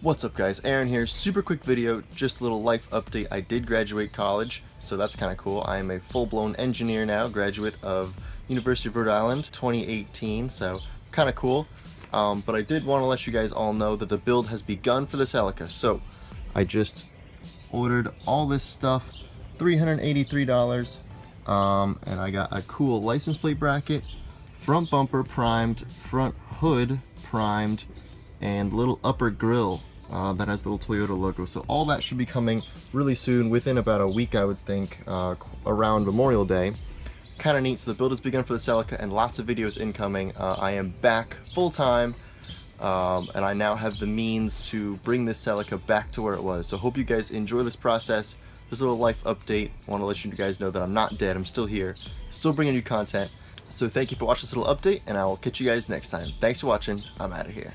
What's up guys, Aaron here. Super quick video, just a little life update. I did graduate college, so that's kind of cool. I am a full-blown engineer now, graduate of University of Rhode Island 2018, so kind of cool. But I did want to let you guys all know that the build has begun for the Celica. So I just ordered all this stuff, $383, and I got a cool license plate bracket, front bumper primed, front hood primed, and little upper grille that has the little Toyota logo. So all that should be coming really soon, within about a week I would think, around Memorial Day. Kind of neat. So the build has begun for the Celica and lots of videos incoming. I am back full-time and I now have the means to bring this Celica back to where it was. So hope you guys enjoy this process. Just a little life update. I want to let you guys know that I'm not dead. I'm still here, still bringing you content. So thank you for watching this little update, and I will catch you guys next time. Thanks for watching. I'm out of here.